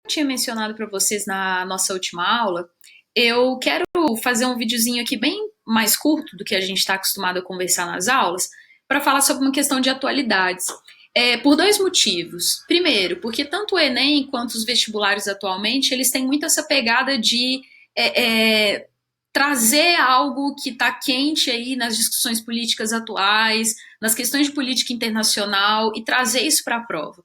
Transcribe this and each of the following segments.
tinha mencionado para vocês na nossa última aula, eu quero fazer um videozinho aqui bem mais curto do que a gente está acostumado a conversar nas aulas, para falar sobre uma questão de atualidades. Por dois motivos. Primeiro, porque tanto o Enem quanto os vestibulares atualmente, eles têm muito essa pegada de é, é, trazer algo que está quente aí nas discussões políticas atuais, nas questões de política internacional e trazer isso para a prova.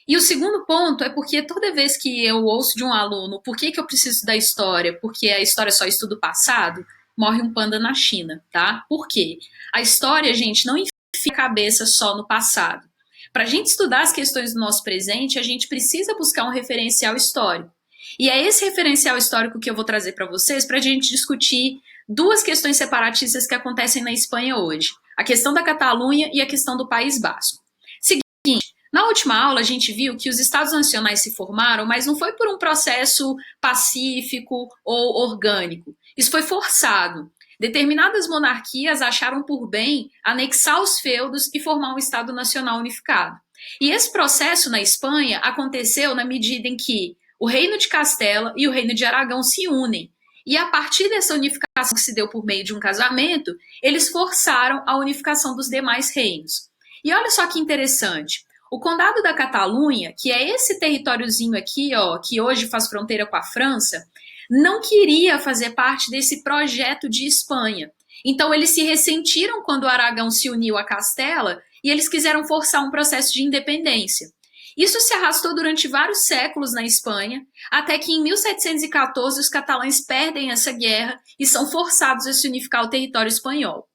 E o segundo ponto é porque toda vez que eu ouço de um aluno por que eu preciso da história, porque a história só estuda o passado, morre um panda na China, tá? Por quê? A história, gente, não enfia a cabeça só no passado. Para a gente estudar as questões do nosso presente, a gente precisa buscar um referencial histórico. E é esse referencial histórico que eu vou trazer para vocês para a gente discutir duas questões separatistas que acontecem na Espanha hoje: a questão da Catalunha e a questão do País Basco. Seguinte, na última aula a gente viu que os Estados Nacionais se formaram, mas não foi por um processo pacífico ou orgânico. Isso foi forçado. Determinadas monarquias acharam por bem anexar os feudos e formar um Estado Nacional unificado. E esse processo na Espanha aconteceu na medida em que o Reino de Castela e o Reino de Aragão se unem. E a partir dessa unificação que se deu por meio de um casamento, eles forçaram a unificação dos demais reinos. E olha só que interessante, o Condado da Catalunha, que é esse territóriozinho aqui, ó, que hoje faz fronteira com a França, não queria fazer parte desse projeto de Espanha. Então eles se ressentiram quando o Aragão se uniu a Castela e eles quiseram forçar um processo de independência. Isso se arrastou durante vários séculos na Espanha, até que em 1714 os catalães perdem essa guerra e são forçados a se unificar ao território espanhol.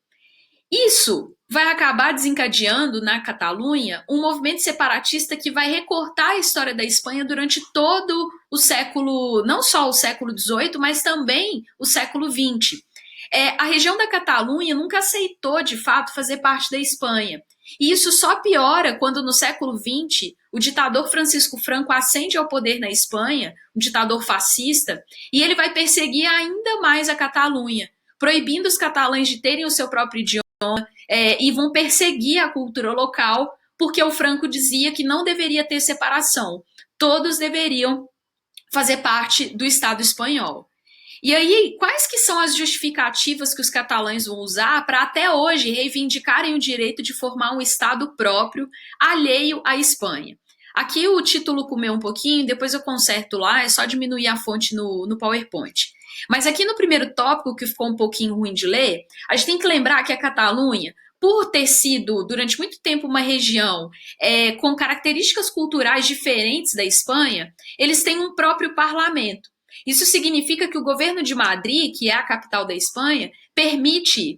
Isso vai acabar desencadeando na Catalunha um movimento separatista que vai recortar a história da Espanha durante todo o século, não só o século XVIII, mas também o século XX. A região da Catalunha nunca aceitou, de fato, fazer parte da Espanha. E isso só piora quando, no século XX, o ditador Francisco Franco ascende ao poder na Espanha, um ditador fascista, e ele vai perseguir ainda mais a Catalunha, proibindo os catalães de terem o seu próprio idioma, e vão perseguir a cultura local, porque o Franco dizia que não deveria ter separação. Todos deveriam fazer parte do Estado espanhol. E aí, quais que são as justificativas que os catalães vão usar para até hoje reivindicarem o direito de formar um Estado próprio, alheio à Espanha? Aqui o título comeu um pouquinho, depois eu conserto lá, é só diminuir a fonte no PowerPoint. Mas aqui no primeiro tópico, que ficou um pouquinho ruim de ler, a gente tem que lembrar que a Catalunha, por ter sido durante muito tempo uma região com características culturais diferentes da Espanha, eles têm um próprio parlamento. Isso significa que o governo de Madrid, que é a capital da Espanha,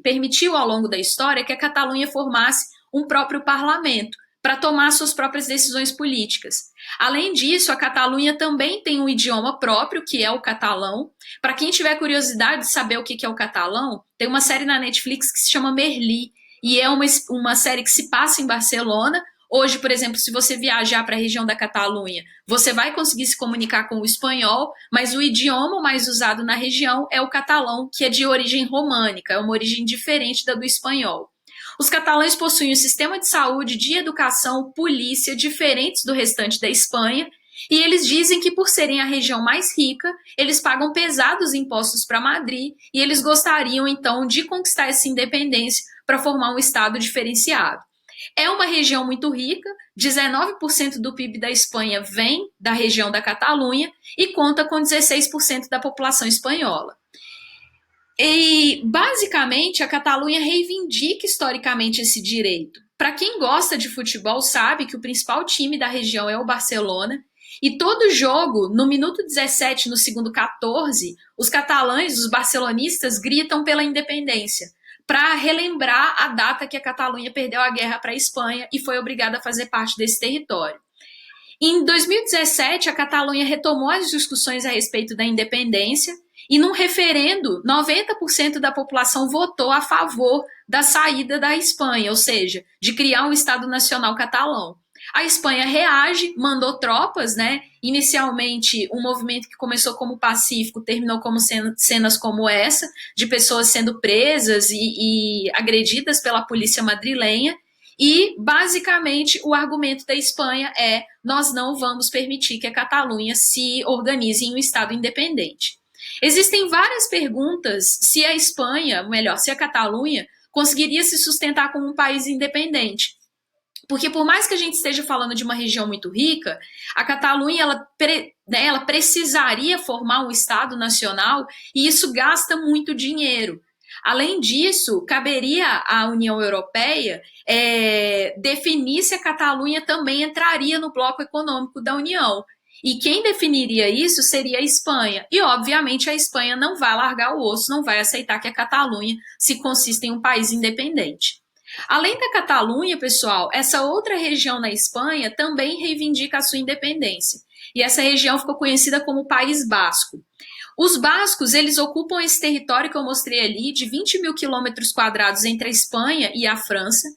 permitiu ao longo da história que a Catalunha formasse um próprio parlamento para tomar suas próprias decisões políticas. Além disso, a Catalunha também tem um idioma próprio, que é o catalão. Para quem tiver curiosidade de saber o que é o catalão, tem uma série na Netflix que se chama Merli, e é uma série que se passa em Barcelona. Hoje, por exemplo, se você viajar para a região da Catalunha, você vai conseguir se comunicar com o espanhol, mas o idioma mais usado na região é o catalão, que é de origem românica, é uma origem diferente da do espanhol. Os catalães possuem um sistema de saúde, de educação, polícia diferentes do restante da Espanha, e eles dizem que por serem a região mais rica, eles pagam pesados impostos para Madrid e eles gostariam então de conquistar essa independência para formar um estado diferenciado. É uma região muito rica, 19% do PIB da Espanha vem da região da Catalunha e conta com 16% da população espanhola. E, basicamente, a Catalunha reivindica historicamente esse direito. Para quem gosta de futebol, sabe que o principal time da região é o Barcelona, e todo jogo, no minuto 17, no segundo 14, os catalães, os barcelonistas, gritam pela independência, para relembrar a data que a Catalunha perdeu a guerra para a Espanha e foi obrigada a fazer parte desse território. Em 2017, a Catalunha retomou as discussões a respeito da independência e, num referendo, 90% da população votou a favor da saída da Espanha, ou seja, de criar um Estado Nacional catalão. A Espanha reage, mandou tropas, né? Inicialmente, um movimento que começou como pacífico terminou como cenas como essa, de pessoas sendo presas e agredidas pela polícia madrilenha. E, basicamente, o argumento da Espanha é: nós não vamos permitir que a Catalunha se organize em um Estado independente. Existem várias perguntas se a Espanha, melhor, se a Catalunha conseguiria se sustentar como um país independente. Porque por mais que a gente esteja falando de uma região muito rica, a Catalunha ela precisaria formar um Estado nacional e isso gasta muito dinheiro. Além disso, caberia à União Europeia definir se a Catalunha também entraria no bloco econômico da União. E quem definiria isso seria a Espanha. E, obviamente, a Espanha não vai largar o osso, não vai aceitar que a Catalunha se consista em um país independente. Além da Catalunha, pessoal, essa outra região na Espanha também reivindica a sua independência. E essa região ficou conhecida como País Basco. Os bascos, eles ocupam esse território que eu mostrei ali, de 20 mil quilômetros quadrados entre a Espanha e a França.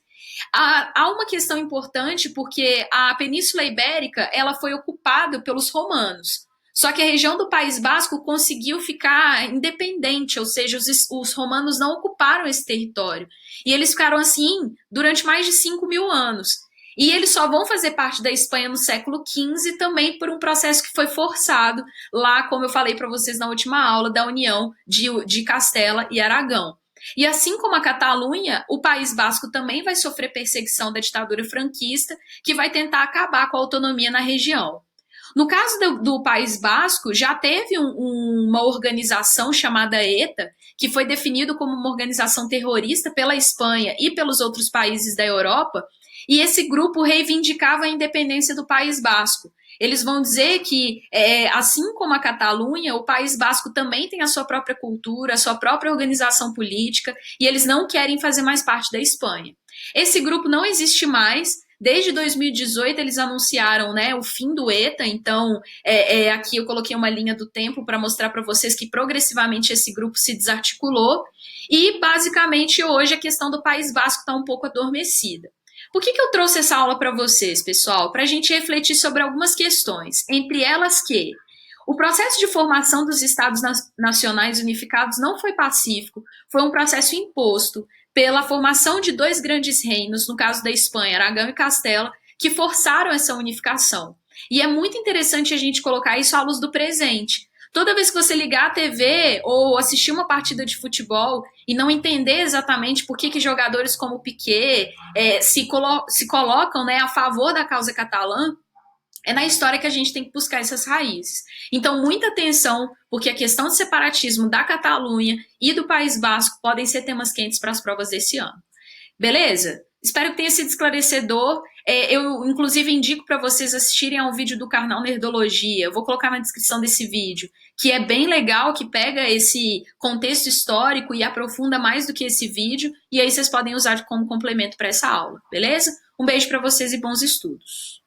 Há uma questão importante porque a Península Ibérica ela foi ocupada pelos romanos. Só que a região do País Basco conseguiu ficar independente, ou seja, os romanos não ocuparam esse território. E eles ficaram assim durante mais de 5 mil anos. E eles só vão fazer parte da Espanha no século XV também por um processo que foi forçado lá, como eu falei para vocês na última aula, da união de Castela e Aragão. E assim como a Catalunha, o País Basco também vai sofrer perseguição da ditadura franquista, que vai tentar acabar com a autonomia na região. No caso do País Basco, já teve uma organização chamada ETA, que foi definido como uma organização terrorista pela Espanha e pelos outros países da Europa, e esse grupo reivindicava a independência do País Basco. Eles vão dizer que, assim como a Catalunha, o País Basco também tem a sua própria cultura, a sua própria organização política, e eles não querem fazer mais parte da Espanha. Esse grupo não existe mais. Desde 2018 eles anunciaram, né, o fim do ETA, então aqui eu coloquei uma linha do tempo para mostrar para vocês que progressivamente esse grupo se desarticulou e basicamente hoje a questão do País Basco está um pouco adormecida. Por que eu trouxe essa aula para vocês, pessoal? Para a gente refletir sobre algumas questões, entre elas que o processo de formação dos Estados Nacionais Unificados não foi pacífico, foi um processo imposto pela formação de dois grandes reinos, no caso da Espanha, Aragão e Castela, que forçaram essa unificação. E é muito interessante a gente colocar isso à luz do presente. Toda vez que você ligar a TV ou assistir uma partida de futebol e não entender exatamente por que jogadores como o Piquet se colocam, né, a favor da causa catalã, é na história que a gente tem que buscar essas raízes. Então, muita atenção, porque a questão de separatismo da Catalunha e do País Basco podem ser temas quentes para as provas desse ano. Beleza? Espero que tenha sido esclarecedor. Eu, inclusive, indico para vocês assistirem ao vídeo do canal Nerdologia. Eu vou colocar na descrição desse vídeo, que é bem legal, que pega esse contexto histórico e aprofunda mais do que esse vídeo, e aí vocês podem usar como complemento para essa aula, beleza? Um beijo para vocês e bons estudos.